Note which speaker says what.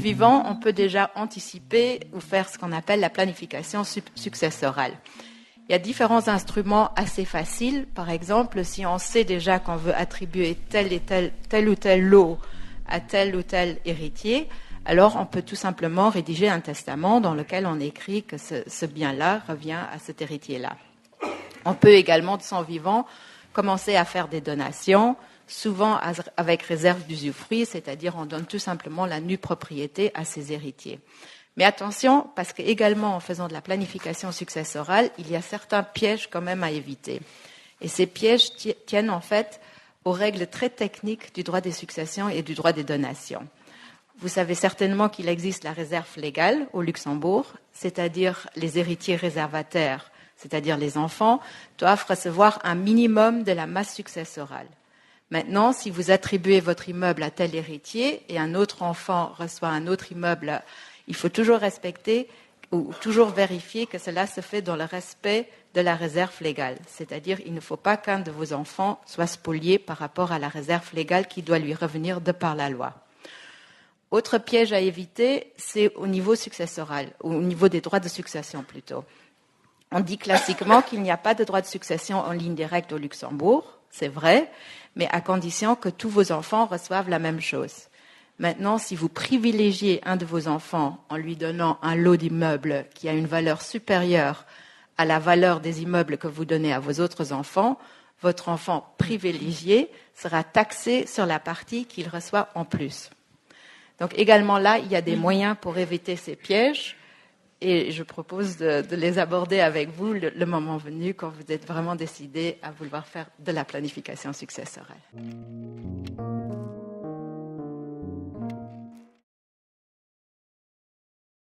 Speaker 1: vivant, on peut déjà anticiper ou faire ce qu'on appelle la planification successorale. Il y a différents instruments assez faciles. Par exemple, si on sait déjà qu'on veut attribuer tel ou tel lot à tel ou tel héritier, alors on peut tout simplement rédiger un testament dans lequel on écrit que ce bien-là revient à cet héritier-là. On peut également, de son vivant, commencer à faire des donations, souvent avec réserve d'usufruit, c'est-à-dire on donne tout simplement la nue propriété à ses héritiers. Mais attention, parce qu'également en faisant de la planification successorale, il y a certains pièges quand même à éviter. Et ces pièges tiennent en fait aux règles très techniques du droit des successions et du droit des donations. Vous savez certainement qu'il existe la réserve légale au Luxembourg, c'est-à-dire les héritiers réservataires, c'est-à-dire les enfants, doivent recevoir un minimum de la masse successorale. Maintenant, si vous attribuez votre immeuble à tel héritier et un autre enfant reçoit un autre immeuble, il faut toujours respecter ou toujours vérifier que cela se fait dans le respect de la réserve légale. C'est-à-dire, il ne faut pas qu'un de vos enfants soit spolié par rapport à la réserve légale qui doit lui revenir de par la loi. Autre piège à éviter, c'est au niveau successoral, ou au niveau des droits de succession plutôt. On dit classiquement qu'il n'y a pas de droit de succession en ligne directe au Luxembourg, c'est vrai, mais à condition que tous vos enfants reçoivent la même chose. Maintenant, si vous privilégiez un de vos enfants en lui donnant un lot d'immeubles qui a une valeur supérieure à la valeur des immeubles que vous donnez à vos autres enfants, votre enfant privilégié sera taxé sur la partie qu'il reçoit en plus. Donc également là, il y a des moyens pour éviter ces pièges et je propose de les aborder avec vous le moment venu quand vous êtes vraiment décidé à vouloir faire de la planification successorale.